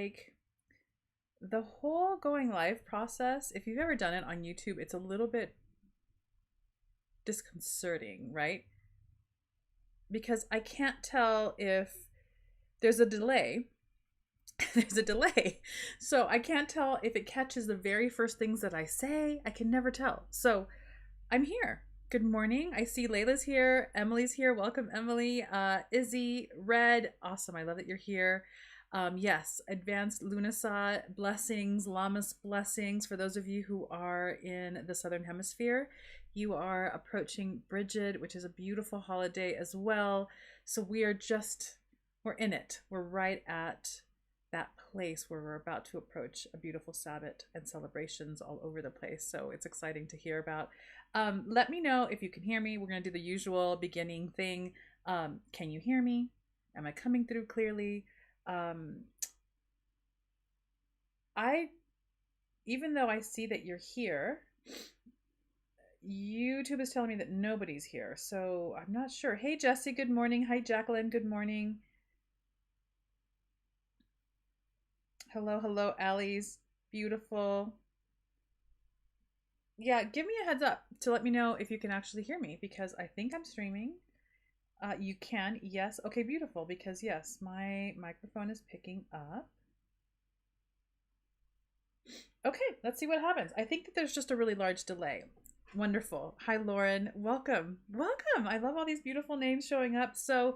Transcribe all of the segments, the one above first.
like the whole going live process, if you've ever done it on YouTube, it's a little bit disconcerting, right? Because I can't tell if there's a delay. There's a delay. So I can't tell if it catches the very first things that I say. I can never tell. So I'm here. Good morning. I see Layla's here. Emily's here. Welcome, Emily. Izzy, Red. Awesome. I love that you're here. Yes, advanced Lunasa blessings, Llamas blessings. For those of you who are in the Southern Hemisphere, you are approaching Bridget, which is a beautiful holiday as well. So we're in it. We're right at that place where we're about to approach a beautiful Sabbath and celebrations all over the place. So it's exciting to hear about. Let me know if you can hear me. We're going to do the usual beginning thing. Can you hear me? Am I coming through clearly? Even though I see that you're here, YouTube is telling me that nobody's here, so I'm not sure. Hey Jesse, good morning. Hi Jacqueline, good morning. Hello Allie's beautiful. Yeah, give me a heads up to let me know if you can actually hear me, because I think I'm streaming. You can, yes. Okay, beautiful, because yes, my microphone is picking up. Okay, let's see what happens. I think that there's just a really large delay. Wonderful. Hi, Lauren. Welcome. Welcome. I love all these beautiful names showing up. So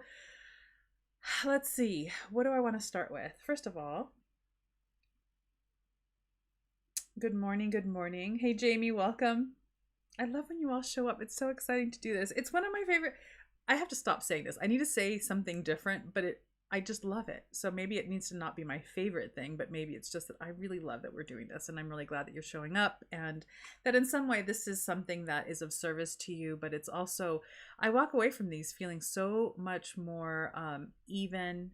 let's see. What do I want to start with? First of all, good morning. Good morning. Hey, Jamie. Welcome. I love when you all show up. It's so exciting to do this. It's one of my favorite. I have to stop saying this. I need to say something different, but I just love it. So maybe it needs to not be my favorite thing, but maybe it's just that I really love that we're doing this, and I'm really glad that you're showing up, and that in some way this is something that is of service to you. But it's also, I walk away from these feeling so much more even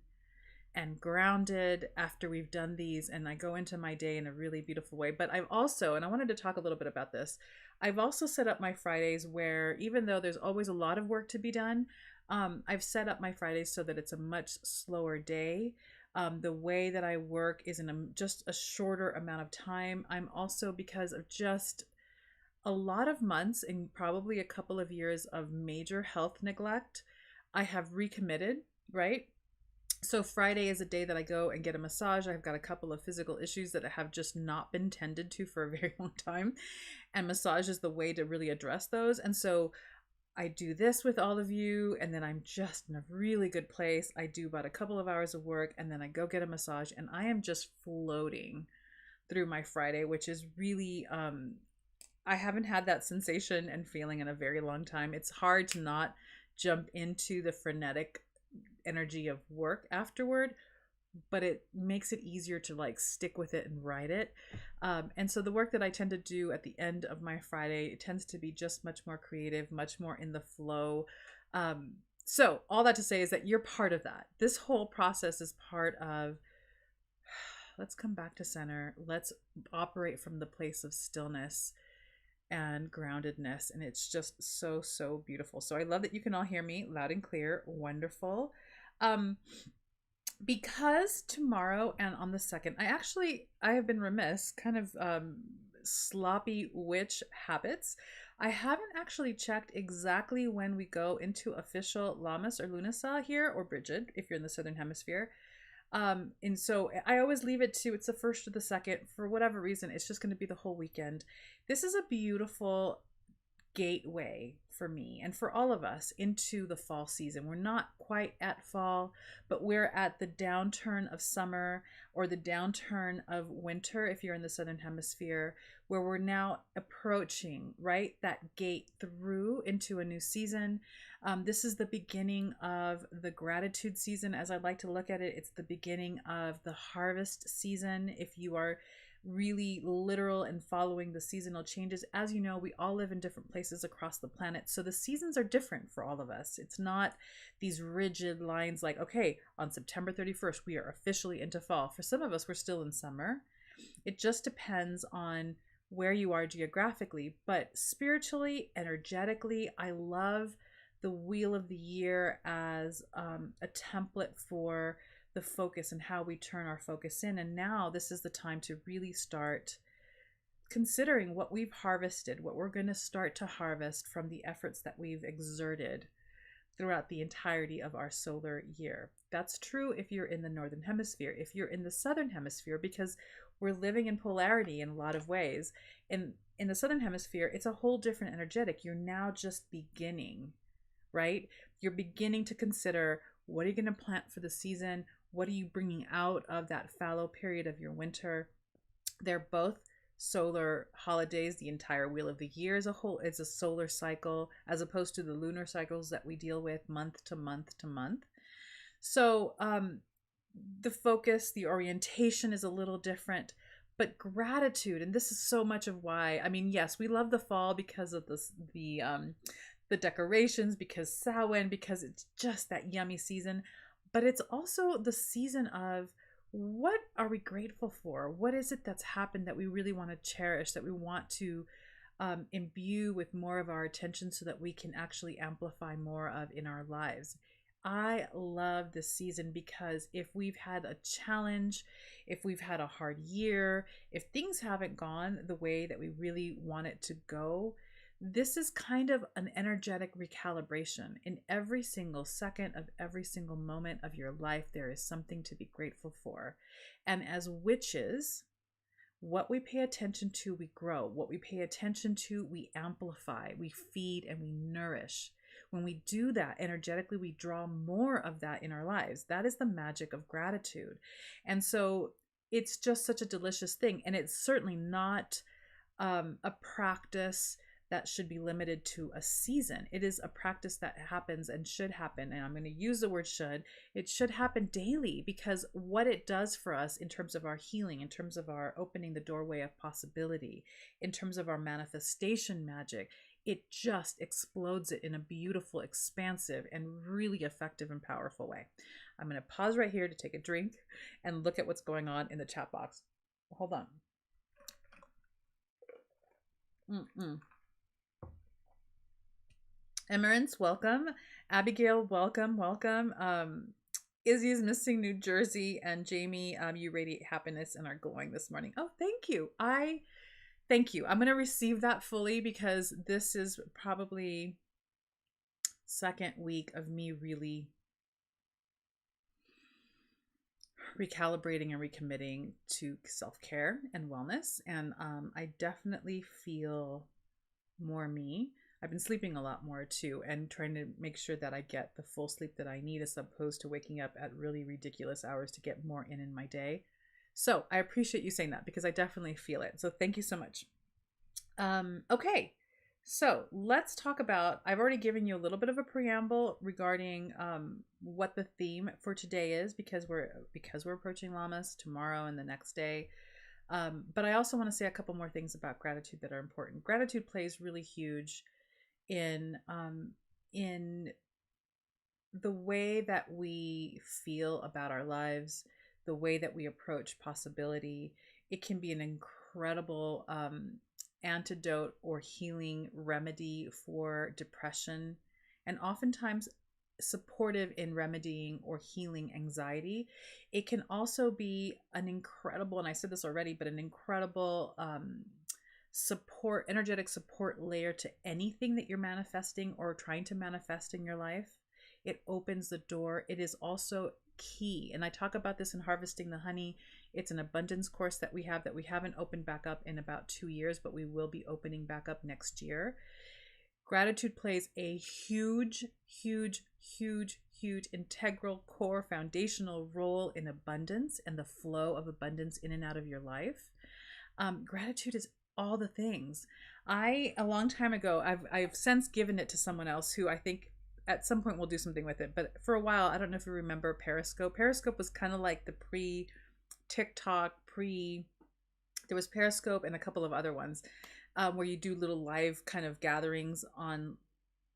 and grounded after we've done these, and I go into my day in a really beautiful way. But I've also, and I wanted to talk a little bit about this, I've also set up my Fridays where, even though there's always a lot of work to be done, I've set up my Fridays so that it's a much slower day. The way that I work is in just a shorter amount of time. I'm also, because of just a lot of months and probably a couple of years of major health neglect, I have recommitted, right? So Friday is a day that I go and get a massage. I've got a couple of physical issues that have just not been tended to for a very long time, and massage is the way to really address those. And so I do this with all of you, and then I'm just in a really good place. I do about a couple of hours of work, and then I go get a massage, and I am just floating through my Friday, which is really, I haven't had that sensation and feeling in a very long time. It's hard to not jump into the frenetic energy of work afterward, but it makes it easier to like stick with it and ride it. And so the work that I tend to do at the end of my Friday, it tends to be just much more creative, much more in the flow. So all that to say is that you're part of that. This whole process is part of, let's come back to center. Let's operate from the place of stillness and groundedness. And it's just so, so beautiful. So I love that you can all hear me loud and clear. Wonderful. Because tomorrow and on the 2nd, I have been remiss, kind of sloppy witch habits. I haven't actually checked exactly when we go into official Lammas or Lunasa here, or Bridget, if you're in the Southern Hemisphere. And so I always leave it to, it's the 1st or the 2nd. For whatever reason, it's just going to be the whole weekend. This is a beautiful gateway for me and for all of us into the fall season. We're not quite at fall, but we're at the downturn of summer, or the downturn of winter if you're in the Southern Hemisphere, where we're now approaching, right, that gate through into a new season. This is the beginning of the gratitude season, as I like to look at it. It's the beginning of the harvest season if you are really literal and following the seasonal changes. As you know, we all live in different places across the planet, so the seasons are different for all of us. It's not these rigid lines like, okay, on September 31st we are officially into fall. For some of us, we're still in summer. It just depends on where you are geographically. But spiritually, energetically, I love the wheel of the year as a template for the focus and how we turn our focus in. And now this is the time to really start considering what we've harvested, what we're going to start to harvest from the efforts that we've exerted throughout the entirety of our solar year. That's true if you're in the northern hemisphere. If you're in the southern hemisphere, because we're living in polarity in a lot of ways. In the southern hemisphere, it's a whole different energetic. You're now just beginning, right? You're beginning to consider, what are you going to plant for the season? What are you bringing out of that fallow period of your winter? They're both solar holidays. The entire wheel of the year as a whole is a solar cycle, as opposed to the lunar cycles that we deal with month to month to month. So the focus, the orientation is a little different, but gratitude, and this is so much of why, I mean, yes, we love the fall because of the decorations, because Samhain, because it's just that yummy season, but it's also the season of, what are we grateful for? What is it that's happened that we really want to cherish, that we want to imbue with more of our attention so that we can actually amplify more of in our lives? I love this season because if we've had a challenge, if we've had a hard year, if things haven't gone the way that we really want it to go, this is kind of an energetic recalibration. In every single second of every single moment of your life, there is something to be grateful for. And as witches, what we pay attention to, we grow. What we pay attention to, we amplify, we feed, and we nourish. When we do that energetically, we draw more of that in our lives. That is the magic of gratitude. And so it's just such a delicious thing. And it's certainly not a practice that should be limited to a season. It is a practice that happens and should happen. And I'm going to use the word should. It should happen daily, because what it does for us in terms of our healing, in terms of our opening the doorway of possibility, in terms of our manifestation magic, it just explodes it in a beautiful, expansive, and really effective and powerful way. I'm going to pause right here to take a drink and look at what's going on in the chat box. Hold on. Emerence, welcome. Abigail, welcome. Izzy is missing New Jersey, and Jamie, you radiate happiness and are glowing this morning. Oh, thank you. Thank you. I'm going to receive that fully, because this is probably second week of me really recalibrating and recommitting to self-care and wellness. And I definitely feel more me. I've been sleeping a lot more too, and trying to make sure that I get the full sleep that I need, as opposed to waking up at really ridiculous hours to get more in my day. So I appreciate you saying that, because I definitely feel it. So thank you so much. Okay, so let's talk about, I've already given you a little bit of a preamble regarding what the theme for today is, because we're approaching Lammas tomorrow and the next day. But I also want to say a couple more things about gratitude that are important. Gratitude plays really huge in the way that we feel about our lives, the way that we approach possibility. It can be an incredible antidote or healing remedy for depression, and oftentimes supportive in remedying or healing anxiety. It can also be an incredible, and I said this already, but an incredible energetic support layer to anything that you're manifesting or trying to manifest in your life. It opens the door. It is also key, and I talk about this in Harvesting the Honey. It's an abundance course that we haven't opened back up in about 2 years, but we will be opening back up next year. Gratitude plays a huge integral, core, foundational role in abundance and the flow of abundance in and out of your life. Gratitude is all the things. A long time ago, I've since given it to someone else who I think at some point we'll do something with it. But for a while, I don't know if you remember Periscope. Periscope was kind of like the pre-TikTok, there was Periscope and a couple of other ones where you do little live kind of gatherings on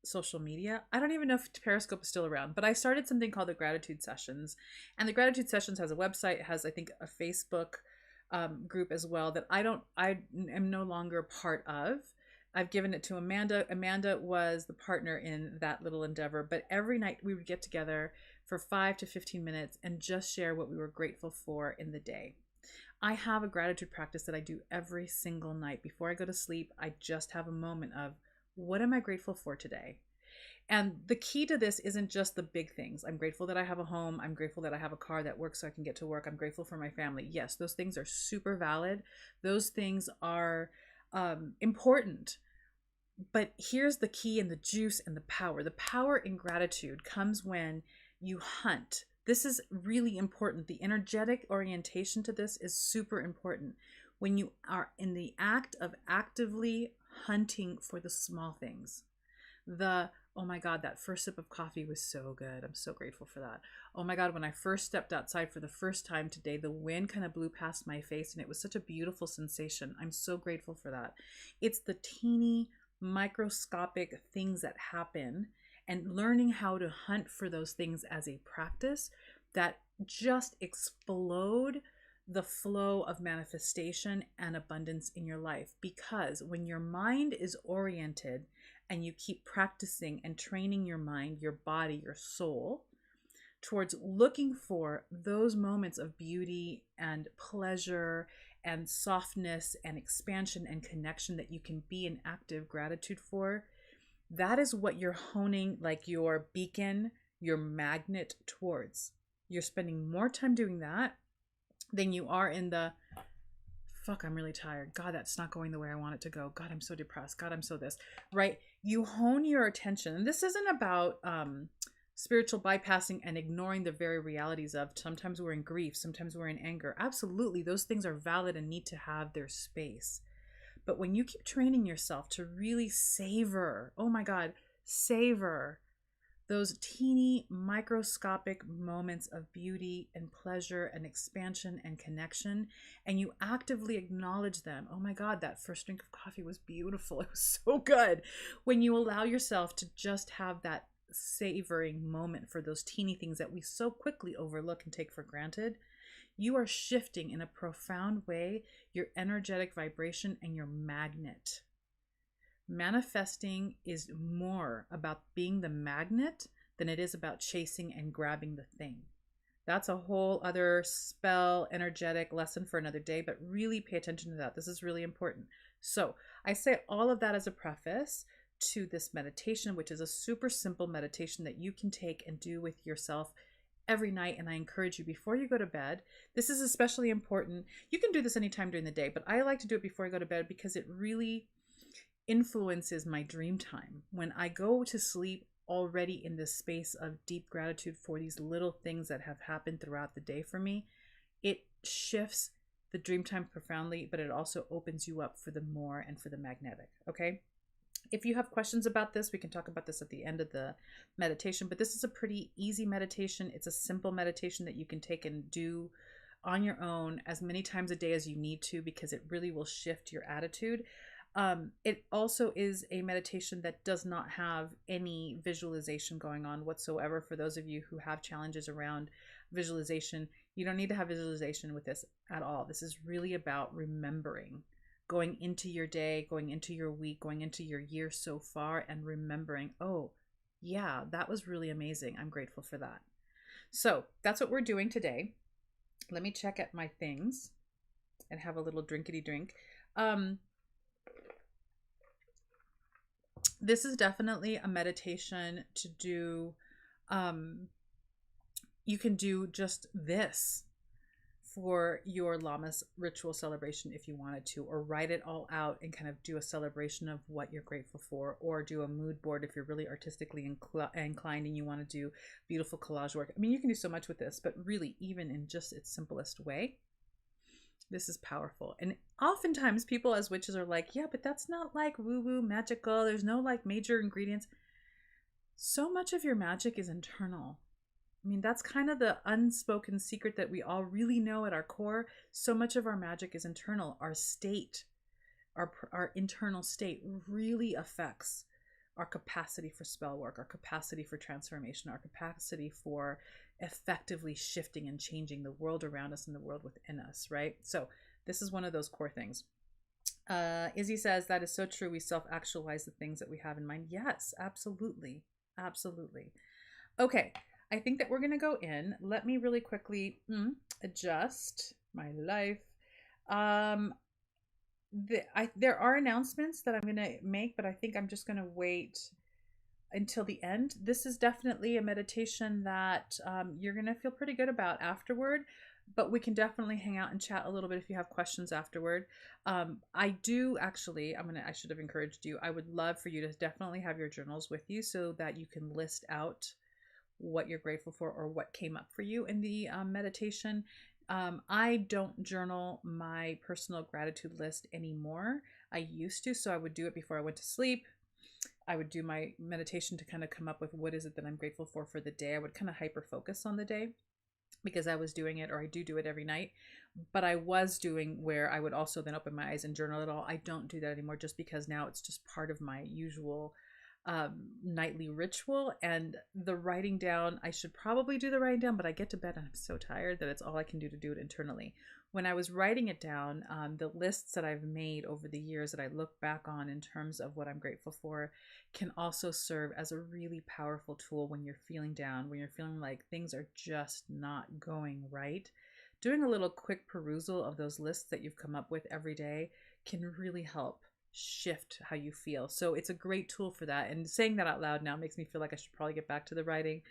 social media. I don't even know if Periscope is still around, but I started something called the Gratitude Sessions. And the Gratitude Sessions has a website, it has, I think, a Facebook group as well that I am no longer part of. I've given it to Amanda. Amanda was the partner in that little endeavor, but every night we would get together for 5 to 15 minutes and just share what we were grateful for in the day. I have a gratitude practice that I do every single night. Before I go to sleep, I just have a moment of, what am I grateful for today? And the key to this isn't just the big things. I'm grateful that I have a home. I'm grateful that I have a car that works so I can get to work. I'm grateful for my family. Yes, those things are super valid. Those things are important. But here's the key and the juice and the power. The power in gratitude comes when you hunt. This is really important. The energetic orientation to this is super important. When you are in the act of actively hunting for the small things, oh my God, that first sip of coffee was so good. I'm so grateful for that. Oh my God, when I first stepped outside for the first time today, the wind kind of blew past my face and it was such a beautiful sensation. I'm so grateful for that. It's the teeny microscopic things that happen, and learning how to hunt for those things as a practice that just explode the flow of manifestation and abundance in your life. Because when your mind is oriented and you keep practicing and training your mind, your body, your soul towards looking for those moments of beauty and pleasure and softness and expansion and connection that you can be in active gratitude for, that is what you're honing like your beacon, your magnet towards. You're spending more time doing that than you are in the, fuck, I'm really tired. God, that's not going the way I want it to go. God, I'm so depressed. God, I'm so this, right? You hone your attention. And this isn't about spiritual bypassing and ignoring the very realities of sometimes we're in grief, sometimes we're in anger. Absolutely, those things are valid and need to have their space. But when you keep training yourself to really savor, oh my God, savor those teeny microscopic moments of beauty and pleasure and expansion and connection, and you actively acknowledge them. Oh my God, that first drink of coffee was beautiful. It was so good. When you allow yourself to just have that savoring moment for those teeny things that we so quickly overlook and take for granted, you are shifting in a profound way your energetic vibration and your magnet. Manifesting is more about being the magnet than it is about chasing and grabbing the thing. That's a whole other spell, energetic lesson for another day, but really pay attention to that. This is really important. So I say all of that as a preface to this meditation, which is a super simple meditation that you can take and do with yourself every night. And I encourage you before you go to bed. This is especially important. You can do this anytime during the day, but I like to do it before I go to bed because it really influences my dream time. When I go to sleep already in this space of deep gratitude for these little things that have happened throughout the day for me, it shifts the dream time profoundly, but it also opens you up for the more and for the magnetic. Okay. If you have questions about this, we can talk about this at the end of the meditation, but this is a pretty easy meditation. It's a simple meditation that you can take and do on your own as many times a day as you need to, because it really will shift your attitude. It also is a meditation that does not have any visualization going on whatsoever. For those of you who have challenges around visualization, you don't need to have visualization with this at all. This is really about remembering, going into your day, going into your week, going into your year so far, and remembering, oh yeah, that was really amazing. I'm grateful for that. So that's what we're doing today. Let me check at my things and have a little drinkity drink. This is definitely a meditation to do. You can do just this for your Lammas ritual celebration if you wanted to, or write it all out and kind of do a celebration of what you're grateful for, or do a mood board if you're really artistically inclined and you want to do beautiful collage work. I mean, you can do so much with this, but really, even in just its simplest way, this is powerful. And oftentimes people as witches are like, yeah, but that's not like woo-woo magical. There's no like major ingredients. So much of your magic is internal. I mean, that's kind of the unspoken secret that we all really know at our core. So much of our magic is internal. Our state, our internal state really affects our capacity for spell work, our capacity for transformation, our capacity for effectively shifting and changing the world around us and the world within us, right? So this is one of those core things. Izzy says, that is so true. We self-actualize the things that we have in mind. Yes, absolutely. Absolutely. Okay. I think that we're going to go in. Let me really quickly adjust my life. Um, there are announcements that I'm going to make, but I think I'm just going to wait until the end. This is definitely a meditation that you're going to feel pretty good about afterward, but we can definitely hang out and chat a little bit if you have questions afterward. I do actually, I should have encouraged you. I would love for you to definitely have your journals with you so that you can list out what you're grateful for or what came up for you in the meditation. I don't journal my personal gratitude list anymore. I used to, so I would do it before I went to sleep. I would do my meditation to kind of come up with what is it that I'm grateful for the day. I would kind of hyper focus on the day because I was doing it, or I do it every night. But I was doing where I would also then open my eyes and journal it all. I don't do that anymore just because now it's just part of my usual nightly ritual. And the writing down, I should probably do the writing down, but I get to bed and I'm so tired that it's all I can do to do it internally. When I was writing it down, the lists that I've made over the years that I look back on in terms of what I'm grateful for can also serve as a really powerful tool when you're feeling down, when you're feeling like things are just not going right. Doing a little quick perusal of those lists that you've come up with every day can really help shift how you feel. So it's a great tool for that. And saying that out loud now makes me feel like I should probably get back to the writing.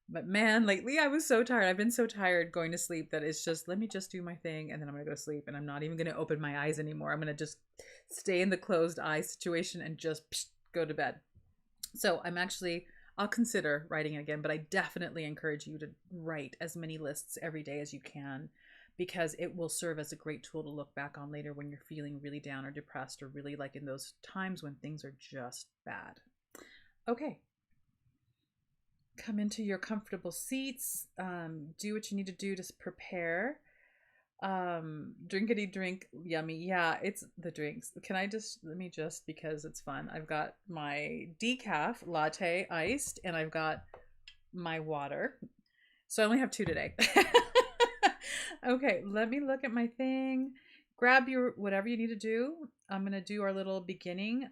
But man, lately I was so tired. I've been so tired going to sleep that it's just, let me just do my thing and then I'm going to go to sleep. And I'm not even going to open my eyes anymore. I'm going to just stay in the closed eye situation and just go to bed. So I'll consider writing it again, but I definitely encourage you to write as many lists every day as you can, because it will serve as a great tool to look back on later when you're feeling really down or depressed, or really like in those times when things are just bad. Okay. Come into your comfortable seats. Do what you need to do to prepare. Drinkity drink, yummy. Yeah, it's the drinks. Let me just, because it's fun. I've got my decaf latte iced and I've got my water. So I only have 2 today. Okay, let me look at my thing. Grab your whatever you need to do. I'm going to do our little beginning.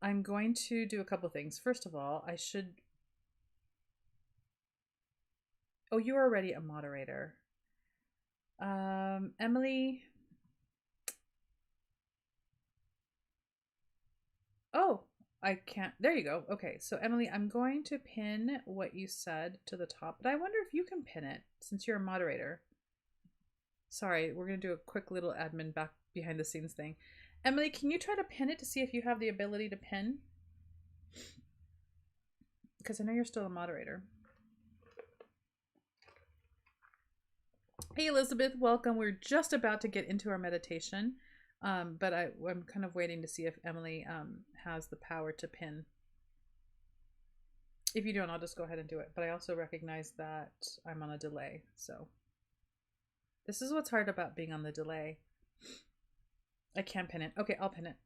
I'm going to do a couple things. First of all, oh, you're already a moderator. Emily. Oh, I can't. There you go. Okay, so Emily, I'm going to pin what you said to the top, but I wonder if you can pin it since you're a moderator. Sorry, we're going to do a quick little admin back behind the scenes thing. Emily, can you try to pin it to see if you have the ability to pin? Because I know you're still a moderator. Hey, Elizabeth, welcome. We're just about to get into our meditation, but I'm kind of waiting to see if Emily has the power to pin. If you don't, I'll just go ahead and do it. But I also recognize that I'm on a delay, so this is what's hard about being on the delay. I can't pin it. Okay, I'll pin it.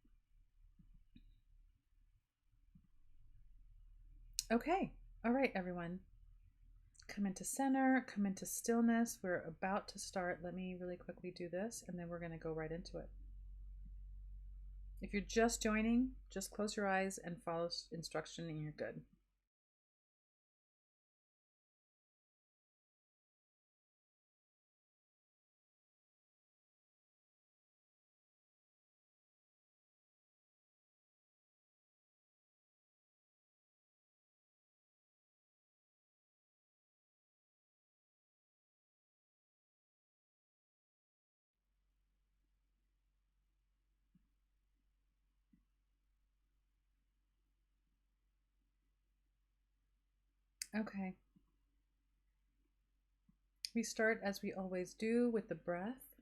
Okay. All right, everyone. Come into center, come into stillness. We're about to start. Let me really quickly do this, and then we're going to go right into it. If you're just joining, just close your eyes and follow instruction, and you're good. Okay. We start as we always do with the breath.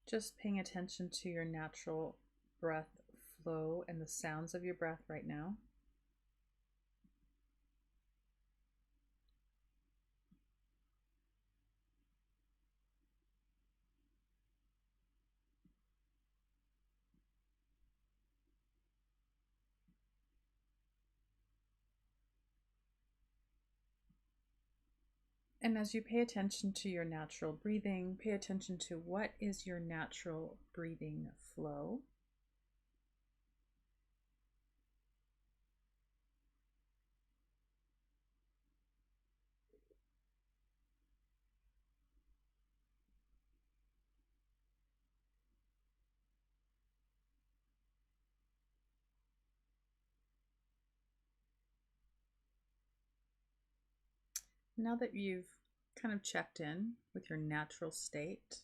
Just paying attention to your natural breath flow and the sounds of your breath right now. And as you pay attention to your natural breathing, pay attention to what is your natural breathing flow. Now that you've kind of checked in with your natural state,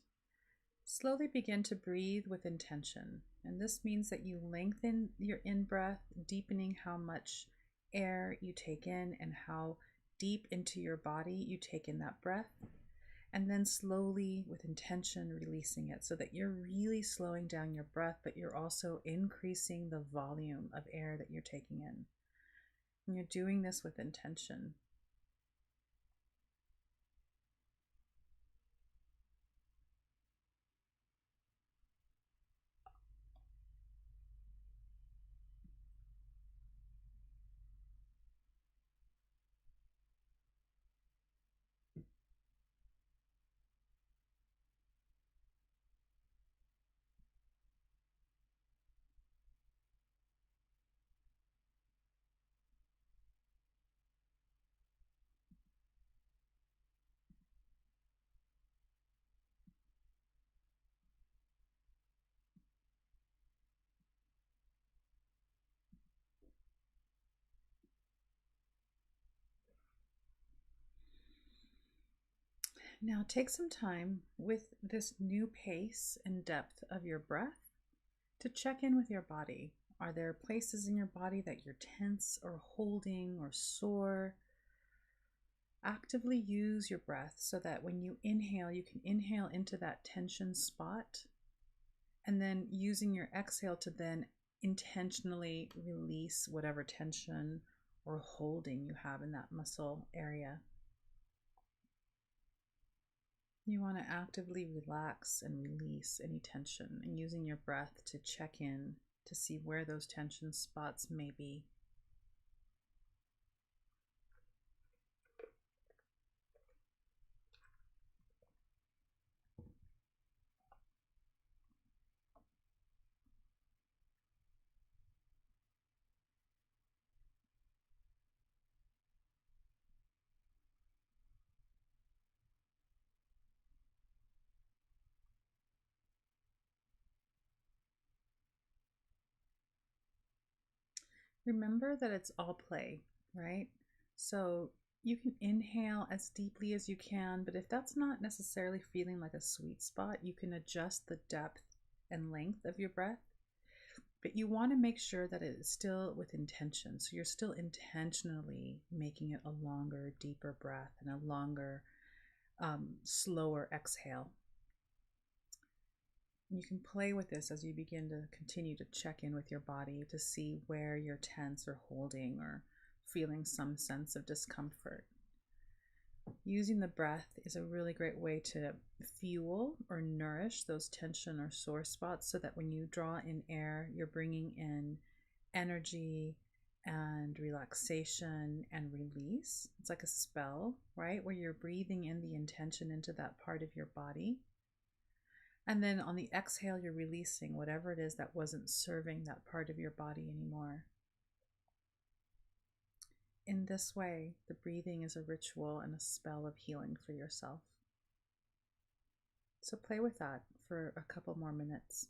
slowly begin to breathe with intention. And this means that you lengthen your in breath, deepening how much air you take in and how deep into your body you take in that breath. And then slowly, with intention, releasing it so that you're really slowing down your breath, but you're also increasing the volume of air that you're taking in. And you're doing this with intention. Now take some time with this new pace and depth of your breath to check in with your body. Are there places in your body that you're tense or holding or sore? Actively use your breath so that when you inhale, you can inhale into that tension spot, and then using your exhale to then intentionally release whatever tension or holding you have in that muscle area. You want to actively relax and release any tension, and using your breath to check in to see where those tension spots may be. Remember that it's all play, right? So you can inhale as deeply as you can, but if that's not necessarily feeling like a sweet spot, you can adjust the depth and length of your breath. But you want to make sure that it is still with intention. So you're still intentionally making it a longer, deeper breath and a longer, slower exhale. You can play with this as you begin to continue to check in with your body to see where you're tense or holding or feeling some sense of discomfort. Using the breath is a really great way to fuel or nourish those tension or sore spots so that when you draw in air, you're bringing in energy and relaxation and release. It's like a spell, right? Where you're breathing in the intention into that part of your body. And then on the exhale, you're releasing whatever it is that wasn't serving that part of your body anymore. In this way, the breathing is a ritual and a spell of healing for yourself. So play with that for a couple more minutes.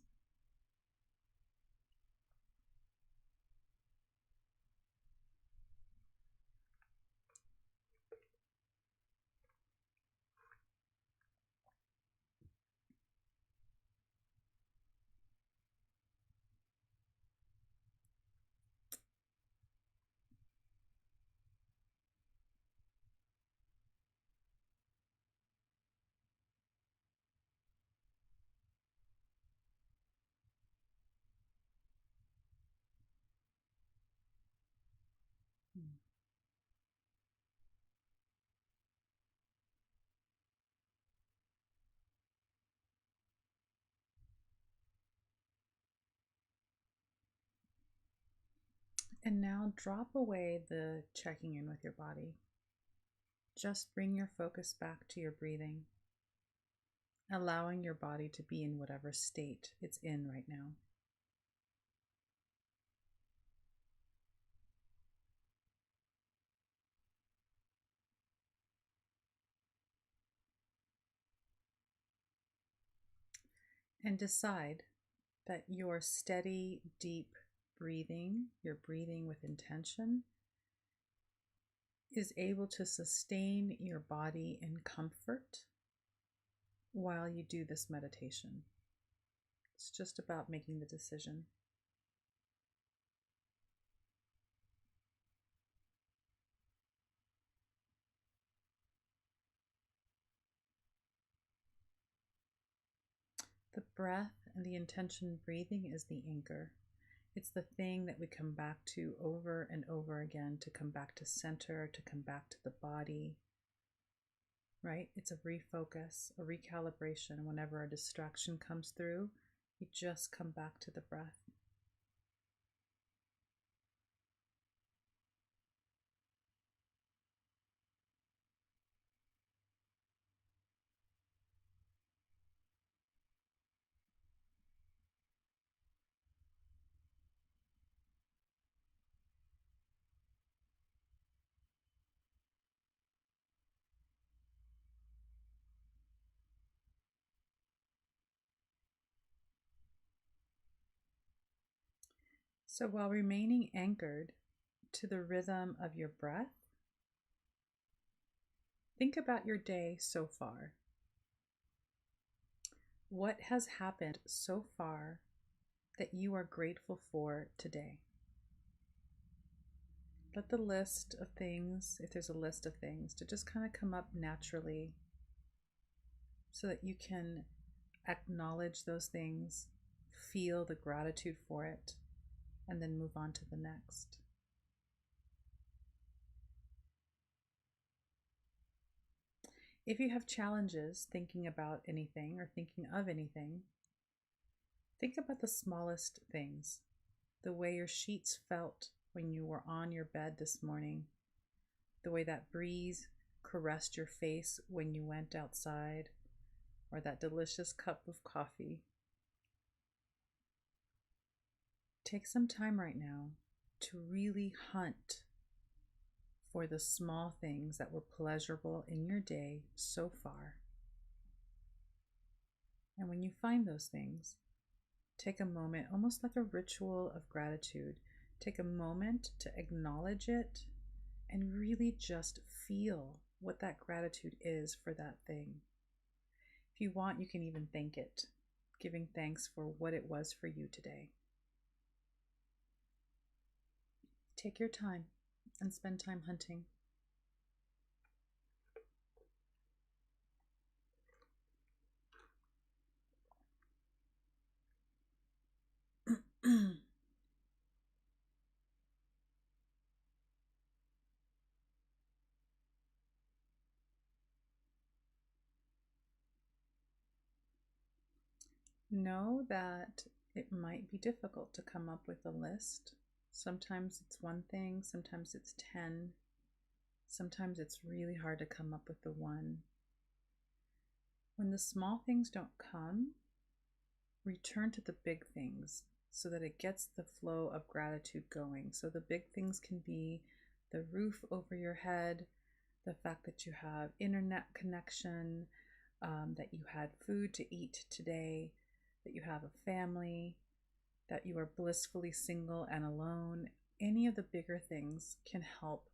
And now drop away the checking in with your body. Just bring your focus back to your breathing, allowing your body to be in whatever state it's in right now. And decide that your steady, deep breathing, your breathing with intention, is able to sustain your body in comfort while you do this meditation. It's just about making the decision. The breath and the intention breathing is the anchor. It's the thing that we come back to over and over again, to come back to center, to come back to the body, right? It's a refocus, a recalibration. Whenever a distraction comes through, you just come back to the breath. So while remaining anchored to the rhythm of your breath, think about your day so far. What has happened so far that you are grateful for today? Let the list of things, if there's a list of things, to just kind of come up naturally so that you can acknowledge those things, feel the gratitude for it, and then move on to the next. If you have challenges thinking about anything or thinking of anything, think about the smallest things. The way your sheets felt when you were on your bed this morning, the way that breeze caressed your face when you went outside, or that delicious cup of coffee. Take some time right now to really hunt for the small things that were pleasurable in your day so far. And when you find those things, take a moment, almost like a ritual of gratitude. Take a moment to acknowledge it and really just feel what that gratitude is for that thing. If you want, you can even thank it, giving thanks for what it was for you today. Take your time and spend time hunting. Know that it might be difficult to come up with a list. Sometimes it's one thing, sometimes it's 10. Sometimes it's really hard to come up with the one. When the small things don't come, return to the big things so that it gets the flow of gratitude going. So the big things can be the roof over your head, the fact that you have internet connection, that you had food to eat today, that you have a family, that you are blissfully single and alone. Any of the bigger things can help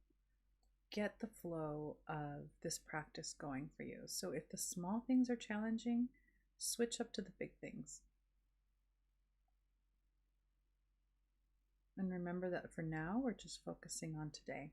get the flow of this practice going for you. So if the small things are challenging, switch up to the big things. And remember that for now, we're just focusing on today.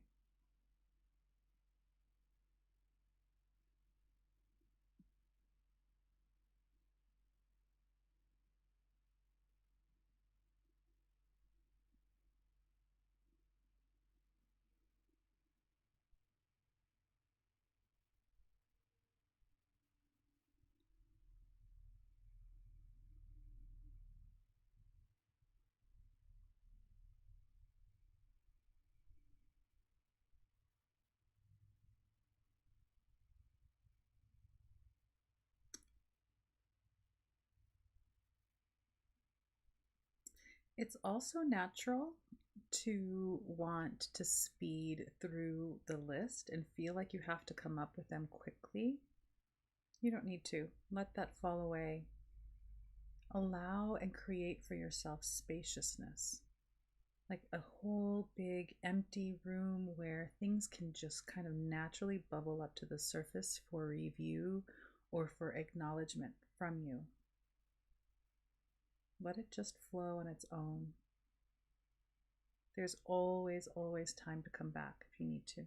It's also natural to want to speed through the list and feel like you have to come up with them quickly. You don't need to. Let that fall away. Allow and create for yourself spaciousness, like a whole big empty room where things can just kind of naturally bubble up to the surface for review or for acknowledgement from you. Let it just flow on its own. There's always, always time to come back if you need to.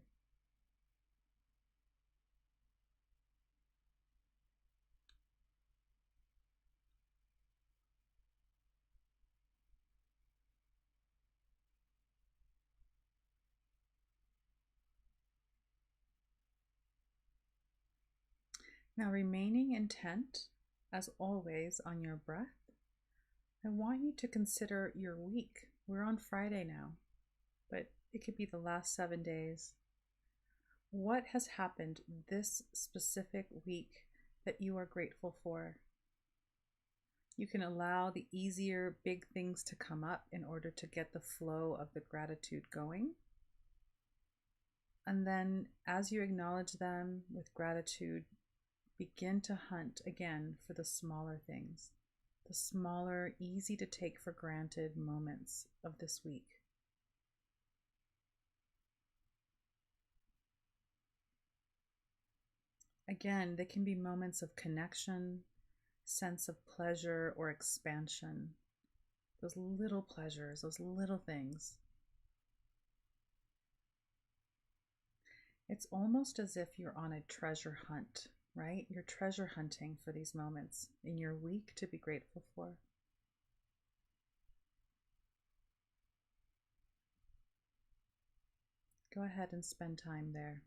Now, remaining intent, as always, on your breath, I want you to consider your week. We're on Friday now, but it could be the last 7 days. What has happened this specific week that you are grateful for? You can allow the easier big things to come up in order to get the flow of the gratitude going. And then as you acknowledge them with gratitude, begin to hunt again for the smaller things, the smaller, easy to take for granted moments of this week. Again, they can be moments of connection, sense of pleasure or expansion, those little pleasures, those little things. It's almost as if you're on a treasure hunt, right? You're treasure hunting for these moments in your week to be grateful for. Go ahead and spend time there.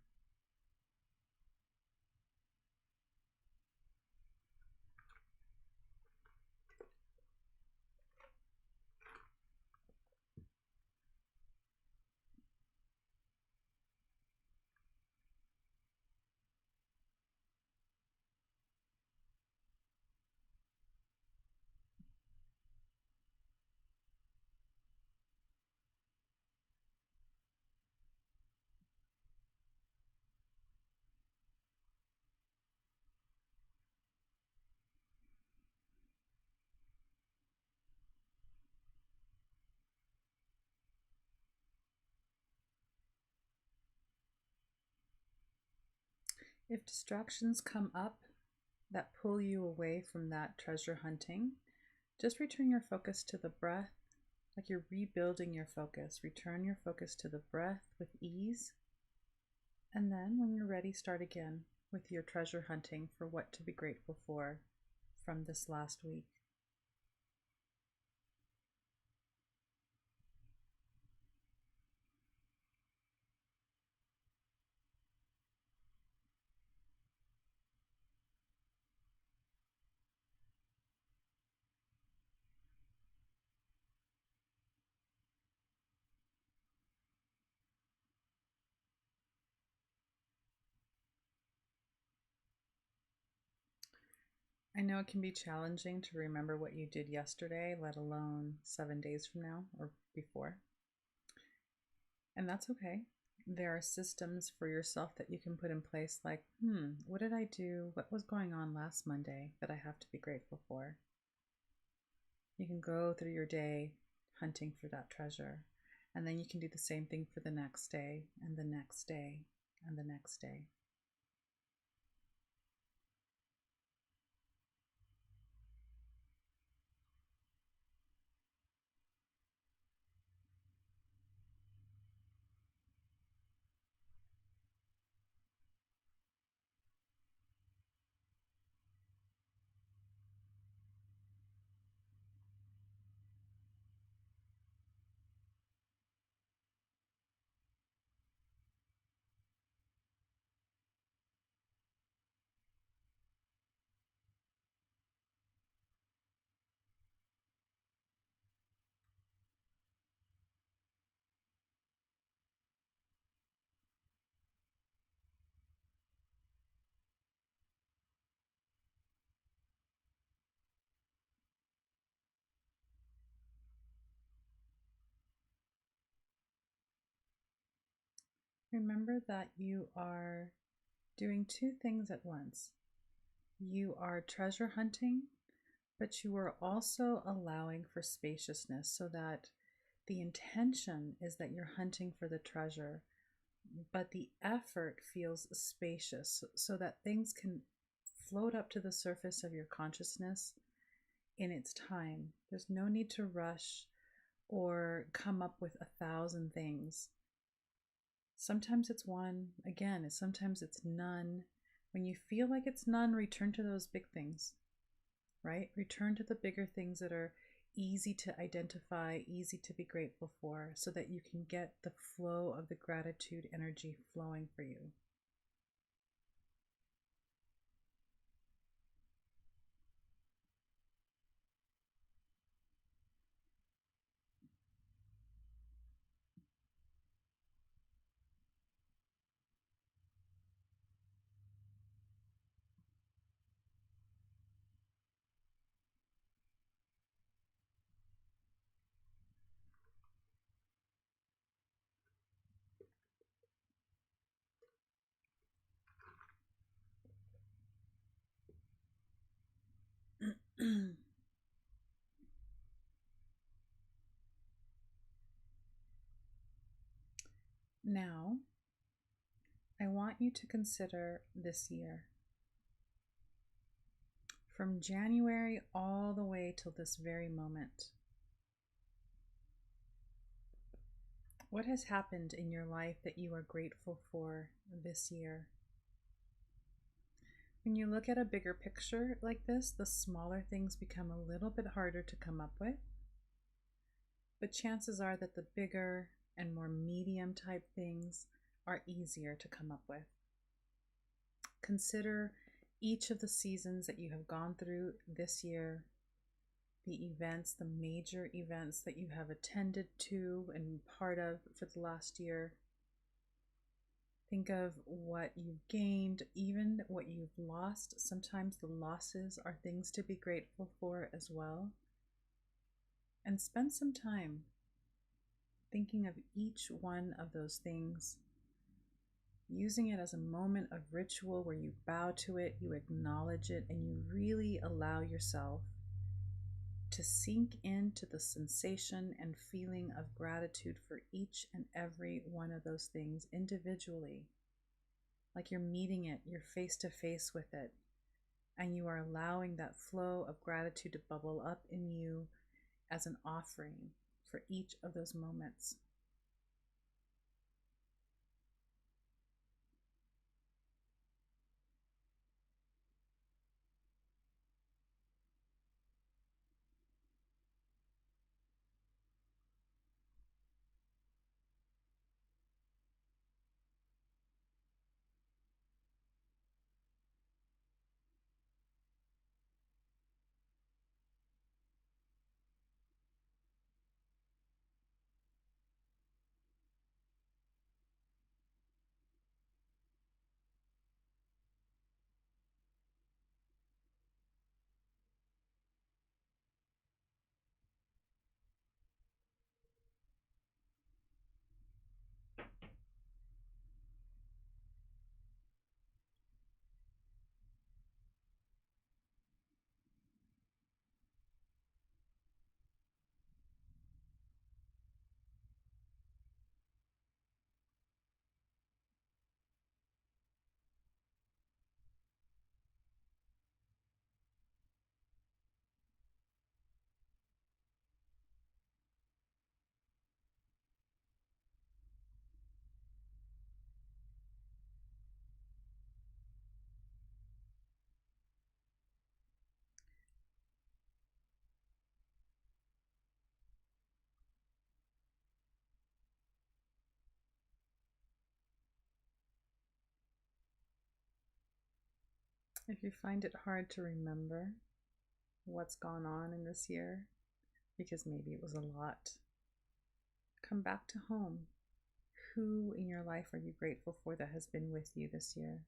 If distractions come up that pull you away from that treasure hunting, just return your focus to the breath, like you're rebuilding your focus. Return your focus to the breath with ease. And then when you're ready, start again with your treasure hunting for what to be grateful for from this last week. I know it can be challenging to remember what you did yesterday, let alone 7 days from now or before. And that's okay. There are systems for yourself that you can put in place like, what did I do? What was going on last Monday that I have to be grateful for? You can go through your day hunting for that treasure. And then you can do the same thing for the next day and the next day and the next day. Remember that you are doing two things at once. You are treasure hunting, but you are also allowing for spaciousness, so that the intention is that you're hunting for the treasure, but the effort feels spacious so that things can float up to the surface of your consciousness in its time. There's no need to rush or come up with 1,000 things. Sometimes it's one, again, sometimes it's none. When you feel like it's none, return to those big things, right? Return to the bigger things that are easy to identify, easy to be grateful for, so that you can get the flow of the gratitude energy flowing for you. Now, I want you to consider this year. From January all the way till this very moment. What has happened in your life that you are grateful for this year? When you look at a bigger picture like this, the smaller things become a little bit harder to come up with. But chances are that the bigger and more medium type things are easier to come up with. Consider each of the seasons that you have gone through this year, the events, the major events that you have attended to and part of for the last year. Think of what you've gained, even what you've lost. Sometimes the losses are things to be grateful for as well. And spend some time thinking of each one of those things, using it as a moment of ritual where you bow to it, you acknowledge it, and you really allow yourself to sink into the sensation and feeling of gratitude for each and every one of those things individually. Like you're meeting it, you're face to face with it, and you are allowing that flow of gratitude to bubble up in you as an offering for each of those moments. If you find it hard to remember what's gone on in this year, because maybe it was a lot, come back to home. Who in your life are you grateful for that has been with you this year?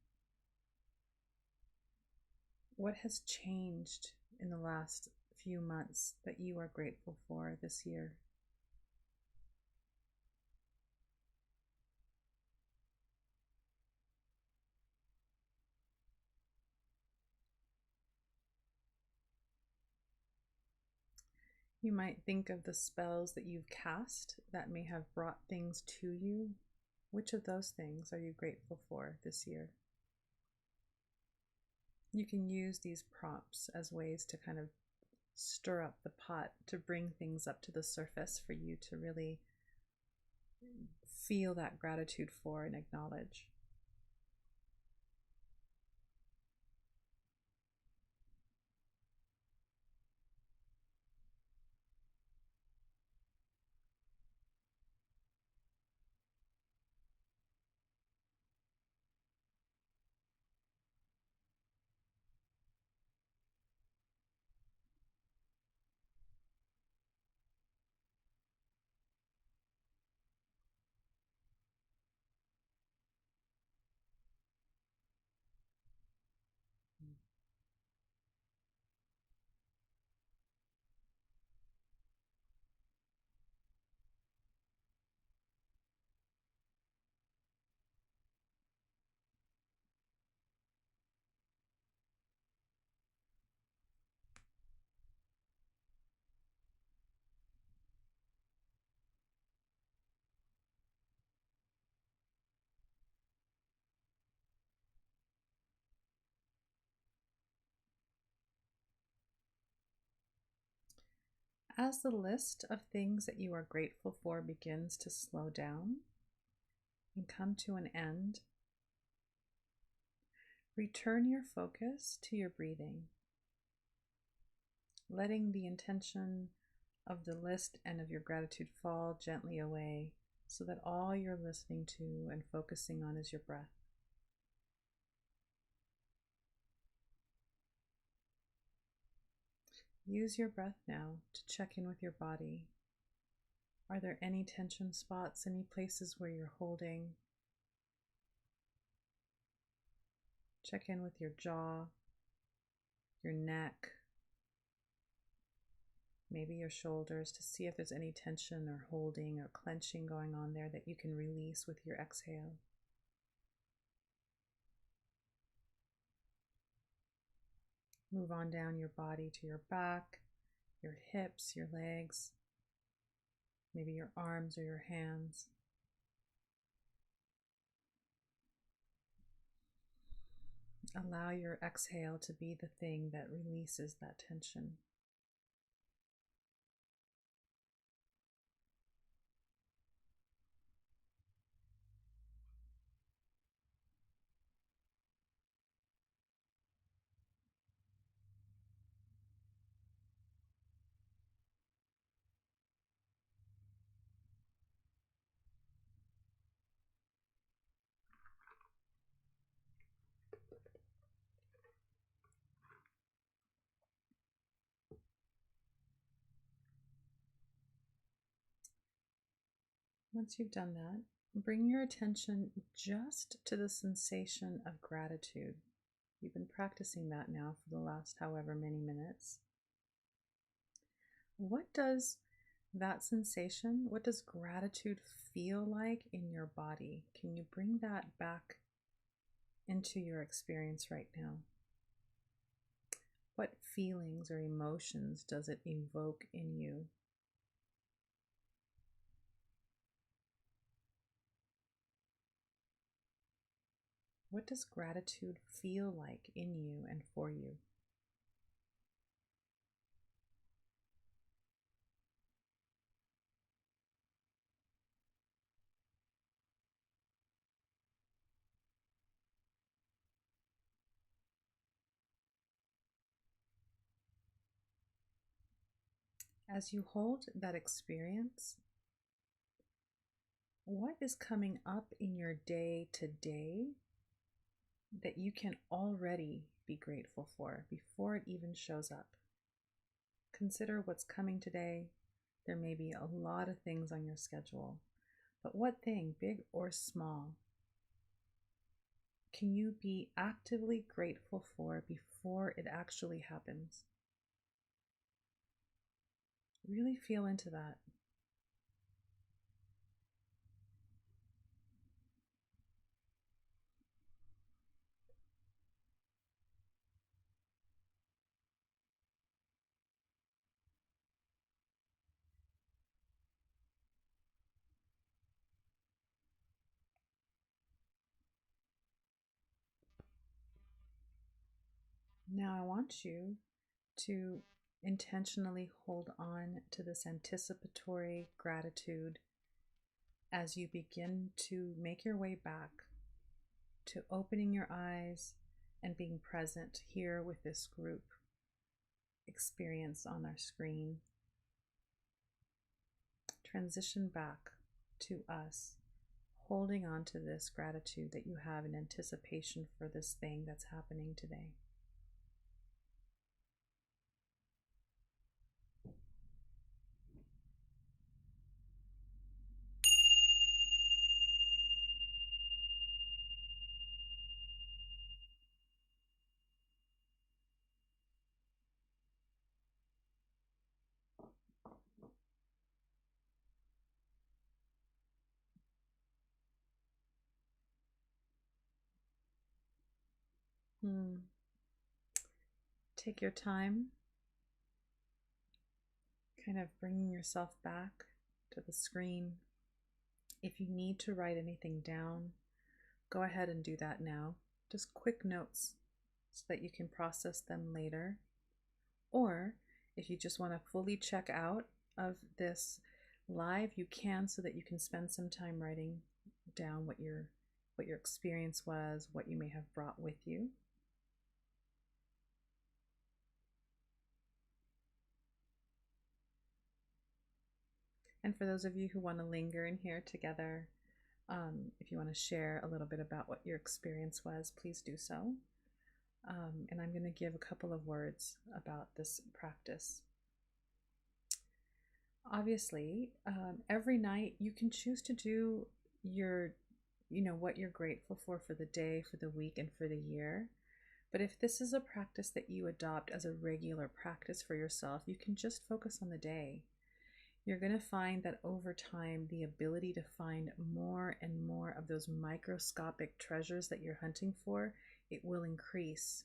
What has changed in the last few months that you are grateful for this year? You might think of the spells that you've cast that may have brought things to you. Which of those things are you grateful for this year? You can use these prompts as ways to kind of stir up the pot, to bring things up to the surface for you to really feel that gratitude for and acknowledge. As the list of things that you are grateful for begins to slow down and come to an end, return your focus to your breathing, letting the intention of the list and of your gratitude fall gently away so that all you're listening to and focusing on is your breath. Use your breath now to check in with your body. Are there any tension spots, any places where you're holding? Check in with your jaw, your neck, maybe your shoulders, to see if there's any tension or holding or clenching going on there that you can release with your exhale. Move on down your body to your back, your hips, your legs, maybe your arms or your hands. Allow your exhale to be the thing that releases that tension. Once you've done that, bring your attention just to the sensation of gratitude. You've been practicing that now for the last however many minutes. What does that sensation, what does gratitude feel like in your body? Can you bring that back into your experience right now? What feelings or emotions does it evoke in you? What does gratitude feel like in you and for you? As you hold that experience, what is coming up in your day to day that you can already be grateful for before it even shows up? Consider what's coming today. There may be a lot of things on your schedule, but what thing, big or small, can you be actively grateful for before it actually happens? Really feel into that. Now I want you to intentionally hold on to this anticipatory gratitude as you begin to make your way back to opening your eyes and being present here with this group experience on our screen. Transition back to us, holding on to this gratitude that you have in anticipation for this thing that's happening today. Take your time, kind of bringing yourself back to the screen. If you need to write anything down, go ahead and do that now. Just quick notes so that you can process them later. Or if you just want to fully check out of this live, you can, so that you can spend some time writing down what your experience was, what you may have brought with you. And for those of you who want to linger in here together, if you want to share a little bit about what your experience was, please do so. And I'm going to give a couple of words about this practice. Obviously, every night you can choose to do what you're grateful for the day, for the week, and for the year. But if this is a practice that you adopt as a regular practice for yourself, you can just focus on the day. You're going to find that over time, the ability to find more and more of those microscopic treasures that you're hunting for, it will increase.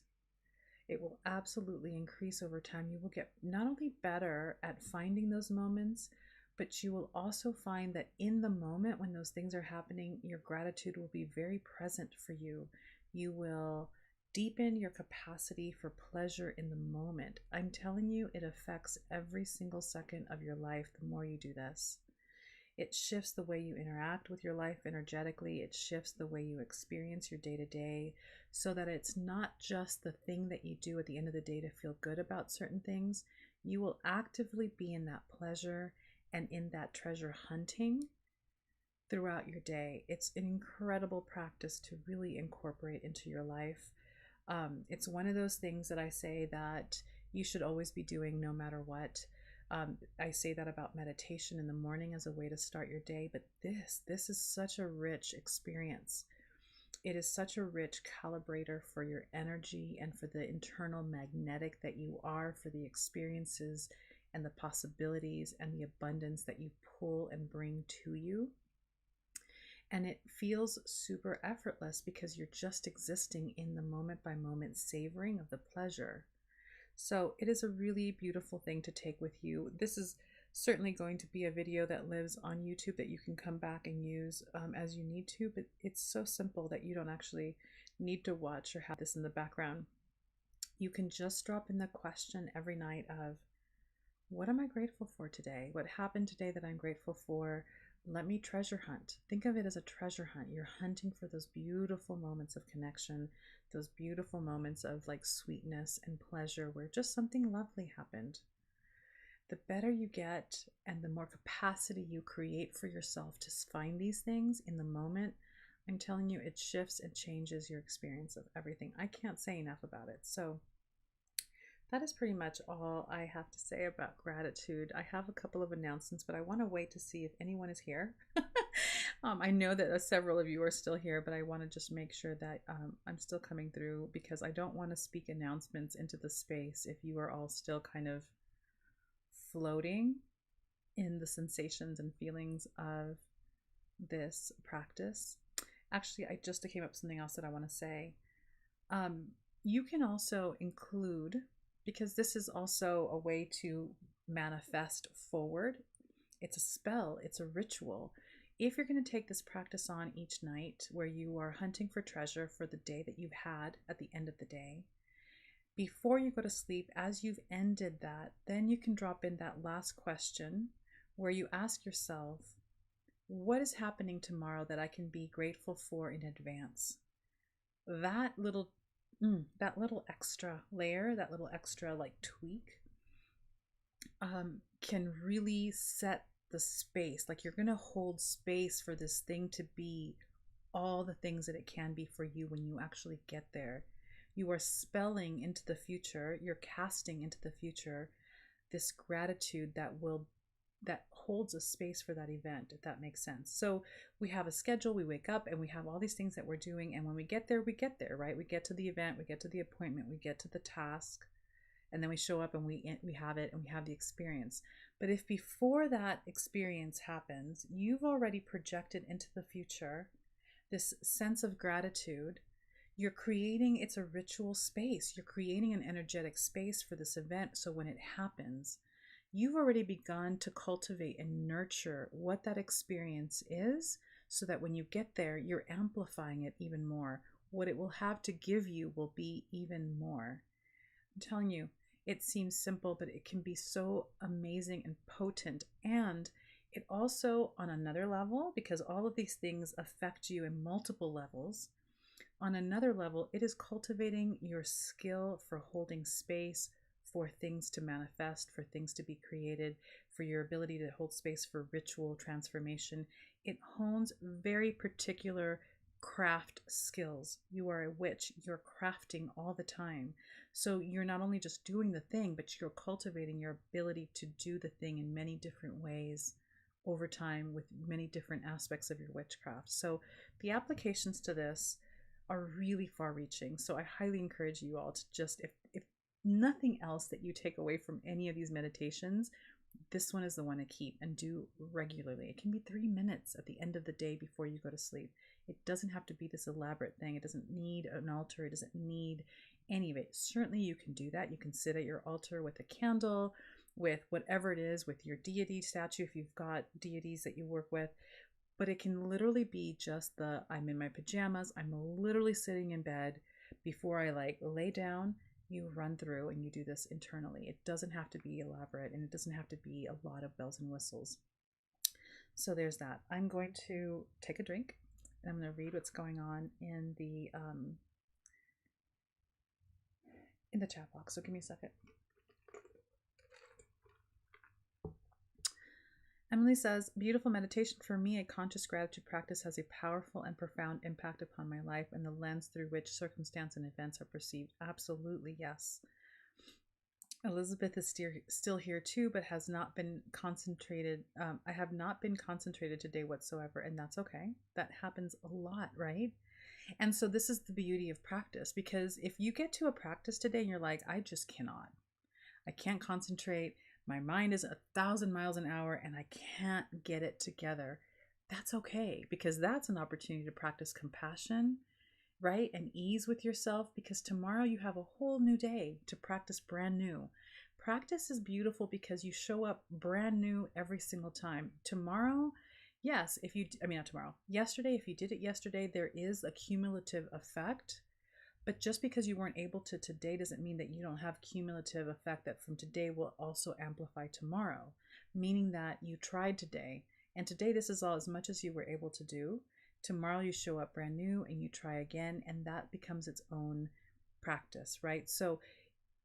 It will absolutely increase over time. You will get not only better at finding those moments, but you will also find that in the moment when those things are happening, your gratitude will be very present for you. You will deepen your capacity for pleasure in the moment. I'm telling you, it affects every single second of your life the more you do this. It shifts the way you interact with your life energetically. It shifts the way you experience your day-to-day, so that it's not just the thing that you do at the end of the day to feel good about certain things. You will actively be in that pleasure and in that treasure hunting throughout your day. It's an incredible practice to really incorporate into your life. It's one of those things that I say that you should always be doing no matter what. I say that about meditation in the morning as a way to start your day, but this is such a rich experience. It is such a rich calibrator for your energy and for the internal magnetic that you are, for the experiences and the possibilities and the abundance that you pull and bring to you. And it feels super effortless because you're just existing in the moment by moment savoring of the pleasure. So it is a really beautiful thing to take with you. This is certainly going to be a video that lives on YouTube that you can come back and use as you need to, but it's so simple that you don't actually need to watch or have this in the background. You can just drop in the question every night of, what am I grateful for today? What happened today that I'm grateful for? Let me treasure hunt. Think of it as a treasure hunt. You're hunting for those beautiful moments of connection, those beautiful moments of like sweetness and pleasure where just something lovely happened. The better you get and the more capacity you create for yourself to find these things in the moment, I'm telling you, it shifts and changes your experience of everything. I can't say enough about it. So that is pretty much all I have to say about gratitude. I have a couple of announcements, but I want to wait to see if anyone is here. I know that several of you are still here, but I want to just make sure that I'm still coming through, because I don't want to speak announcements into the space if you are all still kind of floating in the sensations and feelings of this practice. Actually, I just came up with something else that I want to say. You can also include, because this is also a way to manifest forward. It's a spell, it's a ritual. If you're going to take this practice on each night where you are hunting for treasure for the day that you've had at the end of the day, Before you go to sleep, as you've ended that, then you can drop in that last question where you ask yourself, what is happening tomorrow that I can be grateful for in advance? That little extra layer, that little extra like tweak, can really set the space. Like, you're going to hold space for this thing to be all the things that it can be for you when you actually get there. You are spelling into the future, you're casting into the future this gratitude that holds a space for that event, if that makes sense. So we have a schedule, we wake up and we have all these things that we're doing, and when we get there, right? We get to the event, we get to the appointment, we get to the task, and then we show up and we have it and we have the experience. But if before that experience happens, you've already projected into the future this sense of gratitude, you're creating, it's a ritual space. You're creating an energetic space for this event. So when it happens, you've already begun to cultivate and nurture what that experience is, so that when you get there, you're amplifying it even more. What it will have to give you will be even more. I'm telling you, it seems simple, but it can be so amazing and potent. And it also, on another level, because all of these things affect you in multiple levels, on another level, it is cultivating your skill for holding space for things to manifest, for things to be created, for your ability to hold space for ritual transformation. It hones very particular craft skills. You are a witch, you're crafting all the time. So you're not only just doing the thing, but you're cultivating your ability to do the thing in many different ways over time with many different aspects of your witchcraft. So the applications to this are really far reaching. So I highly encourage you all to just, if nothing else that you take away from any of these meditations, this one is the one to keep and do regularly. It can be 3 minutes at the end of the day before you go to sleep. It doesn't have to be this elaborate thing. It doesn't need an altar. It doesn't need any of it. Certainly you can do that. You can sit at your altar with a candle, with whatever it is, with your deity statue, if you've got deities that you work with. But it can literally be just I'm in my pajamas, I'm literally sitting in bed. Before I lay down, you run through and you do this internally. It doesn't have to be elaborate, and it doesn't have to be a lot of bells and whistles. So there's that. I'm going to take a drink and I'm going to read what's going on in the chat box. So give me a second. Emily says, beautiful meditation. For me, a conscious gratitude practice has a powerful and profound impact upon my life and the lens through which circumstance and events are perceived. Absolutely, yes. Elizabeth is still here too, but has not been concentrated. I have not been concentrated today whatsoever, and that's okay. That happens a lot, right? And so this is the beauty of practice, because if you get to a practice today and you're like, I just cannot. I can't concentrate. My mind is 1,000 miles an hour and I can't get it together. That's okay, because that's an opportunity to practice compassion, right? And ease with yourself, because tomorrow you have a whole new day to practice brand new. Practice is beautiful because you show up brand new every single time. Tomorrow, yes, yesterday, if you did it yesterday, there is a cumulative effect. But just because you weren't able to today doesn't mean that you don't have cumulative effect that from today will also amplify tomorrow, meaning that you tried today, and today this is all as much as you were able to do. Tomorrow you show up brand new and you try again, and that becomes its own practice, right? So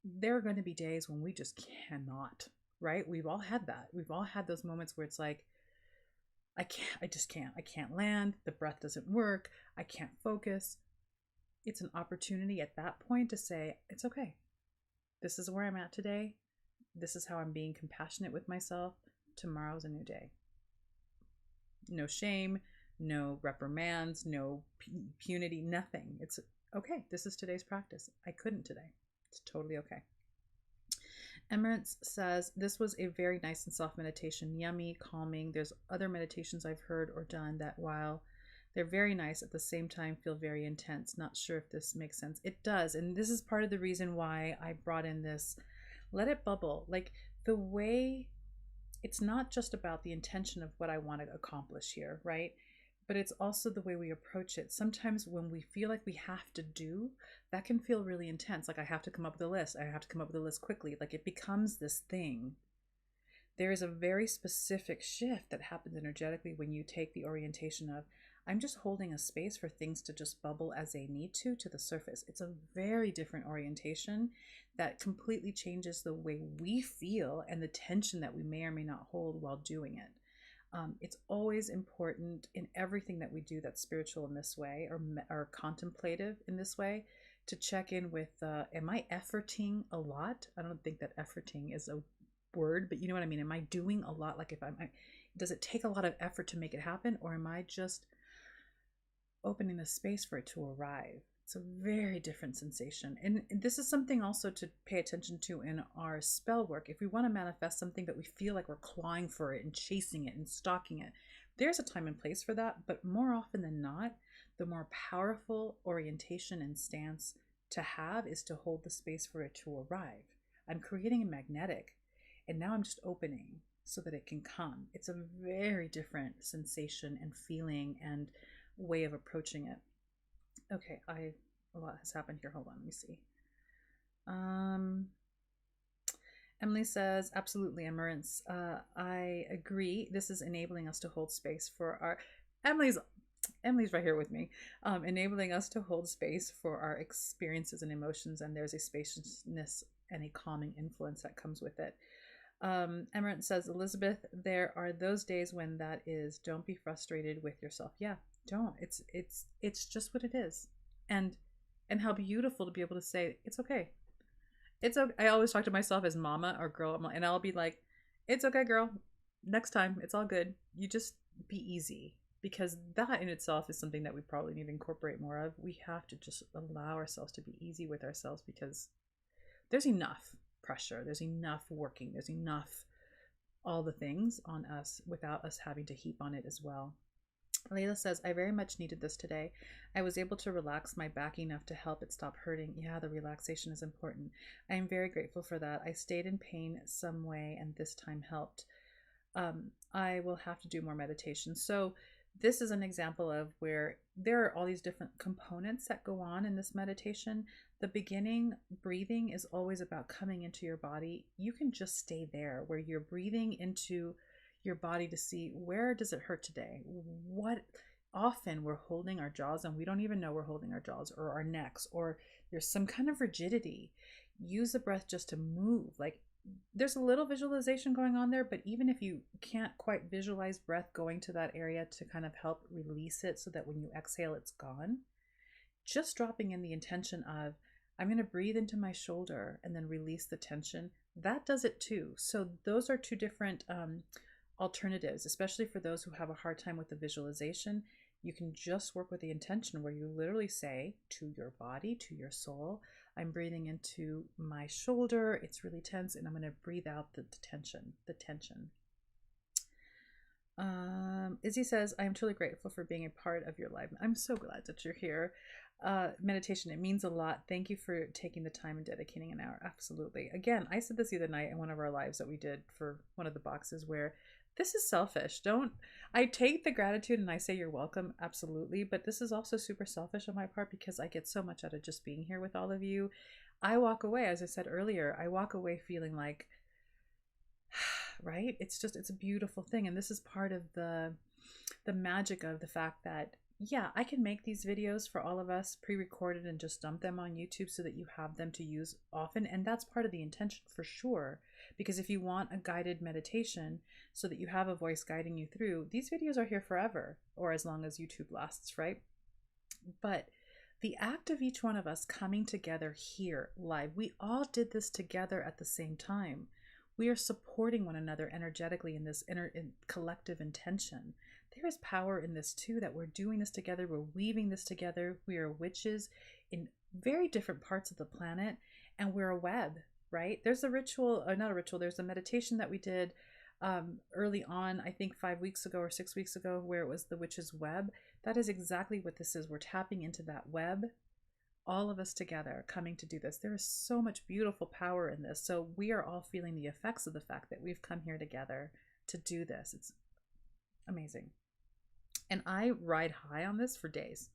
there are going to be days when we just cannot, right? We've all had that. We've all had those moments where it's like, I can't land. The breath doesn't work. I can't focus. It's an opportunity at that point to say, it's okay. This is where I'm at today. This is how I'm being compassionate with myself. Tomorrow's a new day. No shame, no reprimands, no punity, nothing. It's okay. This is today's practice. I couldn't today. It's totally okay. Emerence says, this was a very nice and soft meditation. Yummy, calming. There's other meditations I've heard or done that while they're very nice, at the same time feel very intense. Not sure if this makes sense. It does. And this is part of the reason why I brought in this let it bubble. Like, the way, it's not just about the intention of what I want to accomplish here, right? but it's also the way we approach it. Sometimes when we feel like we have to do, that can feel really intense. Like I have to come up with a list. I have to come up with a list quickly. Like it becomes this thing. There is a very specific shift that happens energetically when you take the orientation of, I'm just holding a space for things to just bubble as they need to the surface. It's a very different orientation that completely changes the way we feel and the tension that we may or may not hold while doing it. It's always important in everything that we do that's spiritual in this way or contemplative in this way to check in with, am I efforting a lot? I don't think that efforting is a word, but you know what I mean? Am I doing a lot? Like does it take a lot of effort to make it happen? Or am I just opening the space for it to arrive? It's a very different sensation. And this is something also to pay attention to in our spell work. If we want to manifest something that we feel like we're clawing for it and chasing it and stalking it, there's a time and place for that. But more often than not, the more powerful orientation and stance to have is to hold the space for it to arrive. I'm creating a magnetic, and now I'm just opening so that it can come. It's a very different sensation and feeling and way of approaching it. Okay, a lot has happened here. Hold on, let me see. Emily says, absolutely, Emerence. I agree. This is enabling us to hold space for our... Emily's right here with me. Enabling us to hold space for our experiences and emotions, and there's a spaciousness and a calming influence that comes with it. Emerence says, Elizabeth, there are those days when that is, don't be frustrated with yourself. Yeah, don't. It's just what it is. And how beautiful to be able to say, it's okay. It's okay. I always talk to myself as mama or girl, and I'll be like, it's okay, girl. Next time, it's all good. You just be easy. Because that in itself is something that we probably need to incorporate more of. We have to just allow ourselves to be easy with ourselves, because there's enough pressure. There's enough working. There's enough all the things on us without us having to heap on it as well. Layla says, I very much needed this today. I was able to relax my back enough to help it stop hurting. Yeah, the relaxation is important. I am very grateful for that. I stayed in pain some way, and this time helped. I will have to do more meditation. So this is an example of where there are all these different components that go on in this meditation. The beginning breathing is always about coming into your body. You can just stay there where you're breathing into your body to see, where does it hurt today? What often we're holding our jaws and we don't even know we're holding our jaws or our necks, or there's some kind of rigidity. Use the breath just to move. Like there's a little visualization going on there, but even if you can't quite visualize breath going to that area to kind of help release it so that when you exhale, it's gone, just dropping in the intention of, I'm going to breathe into my shoulder and then release the tension. That does it too. So those are two different alternatives, especially for those who have a hard time with the visualization. You can just work with the intention where you literally say to your body, to your soul, I'm breathing into my shoulder. It's really tense, and I'm going to breathe out the tension. Izzy says, I am truly grateful for being a part of your life. I'm so glad that you're here. Meditation, it means a lot. Thank you for taking the time and dedicating an hour. Absolutely. Again, I said this the other night in one of our lives that we did for one of the boxes, where this is selfish. I take the gratitude and I say you're welcome. Absolutely. But this is also super selfish on my part, because I get so much out of just being here with all of you. I walk away, as I said earlier, I walk away feeling like, right? It's a beautiful thing. And this is part of the magic of the fact that, yeah, I can make these videos for all of us pre-recorded and just dump them on YouTube so that you have them to use often. And that's part of the intention for sure. Because if you want a guided meditation so that you have a voice guiding you through, these videos are here forever, or as long as YouTube lasts, right? But the act of each one of us coming together here live, we all did this together at the same time. We are supporting one another energetically in this collective intention. There is power in this too, that we're doing this together. We're weaving this together. We are witches in very different parts of the planet, and we're a web, right? There's a ritual, or not a ritual, there's a meditation that we did early on, I think 5 weeks ago or 6 weeks ago, where it was the witch's web. That is exactly what this is. We're tapping into that web, all of us together coming to do this. There is so much beautiful power in this. So we are all feeling the effects of the fact that we've come here together to do this. It's amazing. And I ride high on this for days,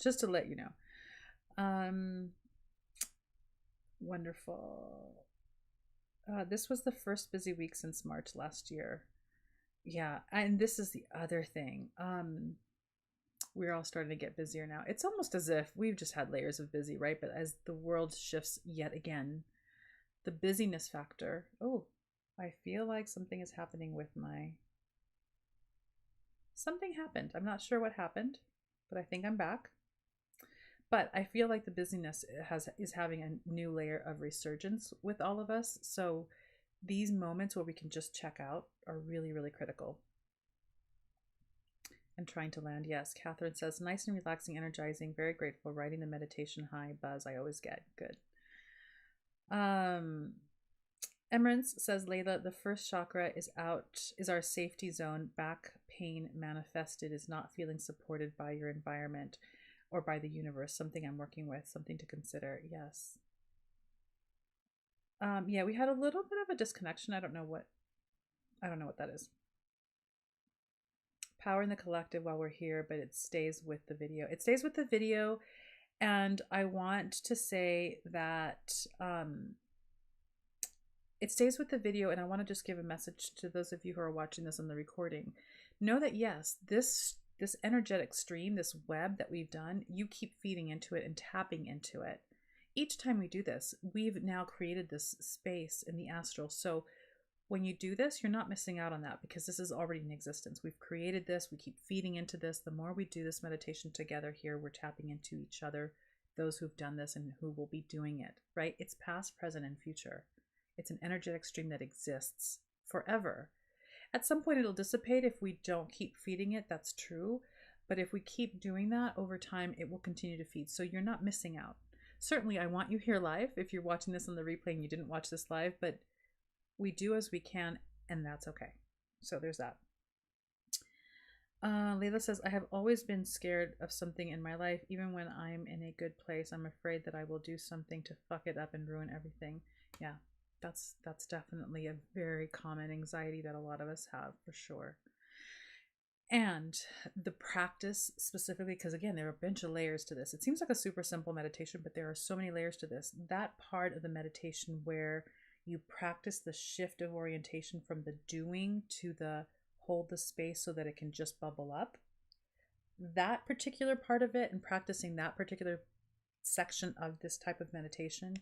just to let you know. Wonderful. This was the first busy week since March last year. Yeah, and this is the other thing. We're all starting to get busier now. It's almost as if we've just had layers of busy, right? But as the world shifts yet again, the busyness factor. Oh, I feel like something is happening with my... Something happened. I'm not sure what happened, but I think I'm back. But I feel like the busyness is having a new layer of resurgence with all of us. So these moments where we can just check out are really, really critical. And trying to land. Yes, Catherine says, nice and relaxing, energizing, very grateful, riding the meditation high buzz I always get. Good. Emerence says, Layla, the first chakra is our safety zone. Back pain manifested is not feeling supported by your environment or by the universe. Something I'm working with, something to consider. Yes. Yeah, we had a little bit of a disconnection. I don't know what that is. Power in the collective while we're here, but it stays with the video. It stays with the video. And I want to say that it stays with the video. And I want to just give a message to those of you who are watching this on the recording. Know that, yes, this energetic stream, this web that we've done, you keep feeding into it and tapping into it. Each time we do this, we've now created this space in the astral. So when you do this, you're not missing out on that because this is already in existence. We've created this. We keep feeding into this. The more we do this meditation together here, we're tapping into each other, those who've done this and who will be doing it, right? It's past, present, and future. It's an energetic stream that exists forever. At some point, it'll dissipate if we don't keep feeding it. That's true. But if we keep doing that over time, it will continue to feed. So you're not missing out. Certainly, I want you here live if you're watching this on the replay and you didn't watch this live, but we do as we can, and that's okay. So there's that. Layla says, I have always been scared of something in my life. Even when I'm in a good place, I'm afraid that I will do something to fuck it up and ruin everything. Yeah, that's definitely a very common anxiety that a lot of us have, for sure. And the practice specifically, because again, there are a bunch of layers to this. It seems like a super simple meditation, but there are so many layers to this. That part of the meditation where you practice the shift of orientation from the doing to the hold the space so that it can just bubble up. That particular part of it and practicing that particular section of this type of meditation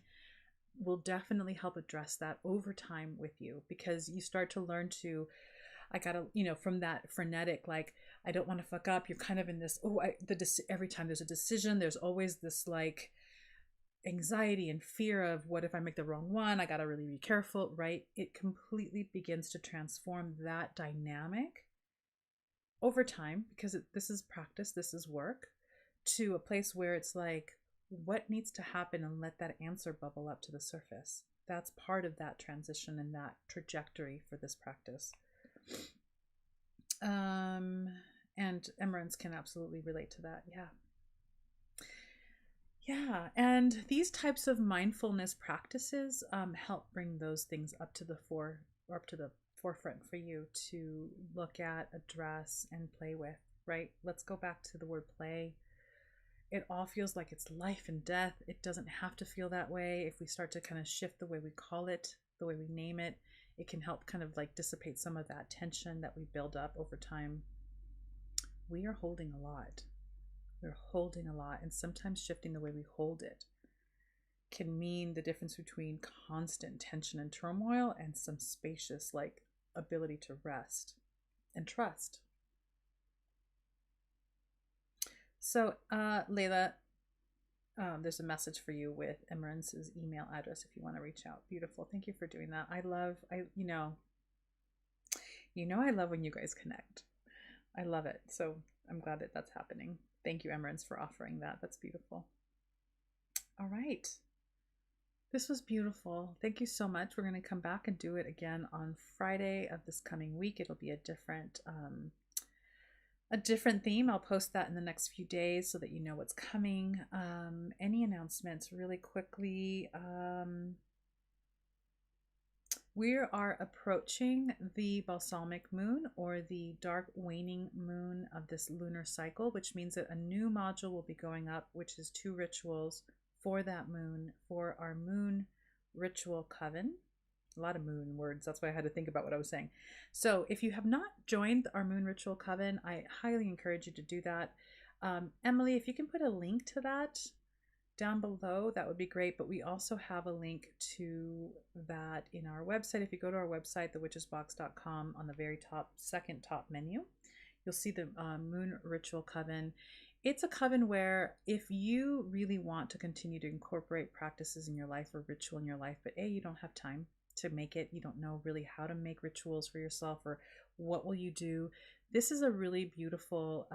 will definitely help address that over time with you, because you start to learn to, I gotta, from that frenetic, like, I don't want to fuck up. You're kind of in this, every time there's a decision, there's always this like anxiety and fear of what if I make the wrong one? I gotta really be careful, right? It completely begins to transform that dynamic over time, because this is practice, this is work, to a place where it's like, what needs to happen, and let that answer bubble up to the surface. That's part of that transition and that trajectory for this practice. And Emerence can absolutely relate to that. Yeah, and these types of mindfulness practices help bring those things up to the forefront for you to look at, address, and play with, right? Let's go back to the word play. It all feels like it's life and death. It doesn't have to feel that way. If we start to kind of shift the way we call it, the way we name it, it can help kind of like dissipate some of that tension that we build up over time. We are holding a lot. We're holding a lot, and sometimes shifting the way we hold it can mean the difference between constant tension and turmoil and some spacious like ability to rest and trust. So Layla, there's a message for you with Emerence's email address if you want to reach out. Beautiful. Thank you for doing that. I love when you guys connect. I love it. So I'm glad that that's happening. Thank you, Emerence, for offering that. That's beautiful. All right. This was beautiful. Thank you so much. We're going to come back and do it again on Friday of this coming week. It'll be a different theme. I'll post that in the next few days so that you know what's coming. Any announcements really quickly? We are approaching the balsamic moon, or the dark waning moon of this lunar cycle, which means that a new module will be going up, which is 2 rituals for that moon, for our moon ritual coven. A lot of moon words, that's why I had to think about what I was saying. So if you have not joined our moon ritual coven, I highly encourage you to do that. Emily, if you can put a link to that down below, that would be great. But we also have a link to that in our website. If you go to our website, thewitchesbox.com, on the very top, second top menu, you'll see the moon ritual coven. It's a coven where, if you really want to continue to incorporate practices in your life or ritual in your life, but you don't have time to make it, you don't know really how to make rituals for yourself, or what will you do, this is a really beautiful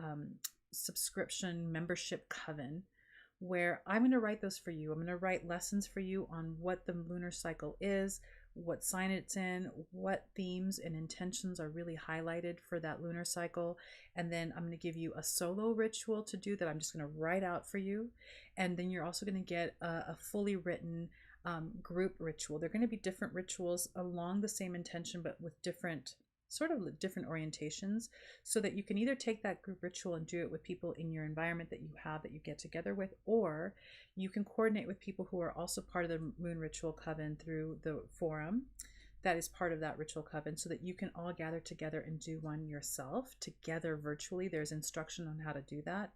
subscription membership coven where I'm going to write those for you. I'm going to write lessons for you on what the lunar cycle is, what sign it's in, what themes and intentions are really highlighted for that lunar cycle. And then I'm going to give you a solo ritual to do that I'm just going to write out for you. And then you're also going to get a fully written group ritual. They're going to be different rituals along the same intention, but with different orientations, so that you can either take that group ritual and do it with people in your environment that you get together with, or you can coordinate with people who are also part of the moon ritual coven through the forum that is part of that ritual coven, so that you can all gather together and do one yourself together virtually. There's instruction on how to do that,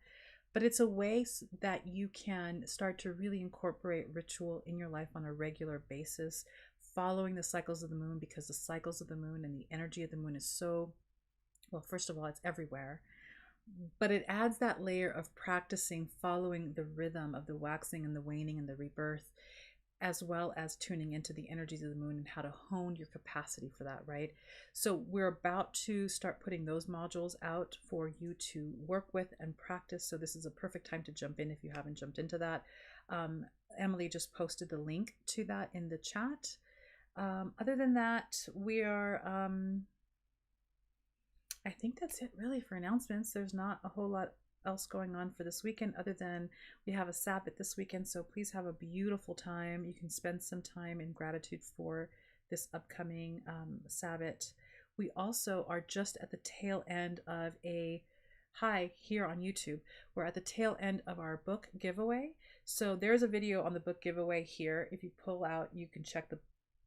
but it's a way that you can start to really incorporate ritual in your life on a regular basis, following the cycles of the moon, because the cycles of the moon and the energy of the moon is so, well, first of all, it's everywhere, but it adds that layer of practicing following the rhythm of the waxing and the waning and the rebirth, as well as tuning into the energies of the moon and how to hone your capacity for that, right? So we're about to start putting those modules out for you to work with and practice. So this is a perfect time to jump in if you haven't jumped into that. Emily just posted the link to that in the chat. Other than that, we are, I think that's it really for announcements. There's not a whole lot else going on for this weekend, other than we have a Sabbath this weekend. So please have a beautiful time. You can spend some time in gratitude for this upcoming Sabbath. We also are just at the tail end of here on YouTube. We're at the tail end of our book giveaway. So there's a video on the book giveaway here. If you pull out, you can check the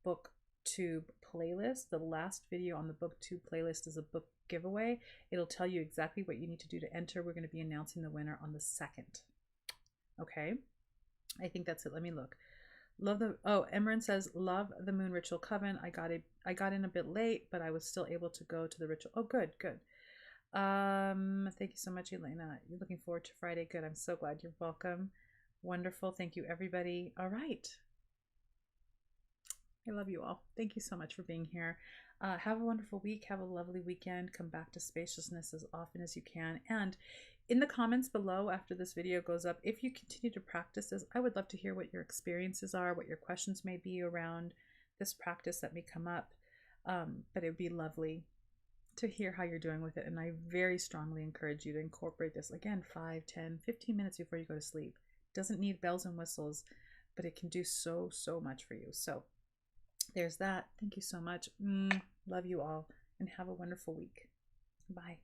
BookTube playlist. The last video on the BookTube playlist is a book giveaway. It'll tell you exactly what you need to do to enter. We're going to be announcing the winner on the 2nd. Okay, I think that's it. Let me look. Emran says, love the moon ritual coven. I got in a bit late, but I was still able to go to the ritual. Oh, good. Thank you so much, Elena. You're looking forward to Friday. Good. I'm so glad. You're welcome. Wonderful. Thank you, everybody. All right. I love you all. Thank you so much for being here. Have a wonderful week. Have a lovely weekend. Come back to spaciousness as often as you can. And in the comments below after this video goes up, if you continue to practice this, I would love to hear what your experiences are, what your questions may be around this practice that may come up. But it would be lovely to hear how you're doing with it. And I very strongly encourage you to incorporate this, again, 5, 10, 15 minutes before you go to sleep. It doesn't need bells and whistles, but it can do so much for you. So there's that. Thank you so much. Love you all, and have a wonderful week. Bye.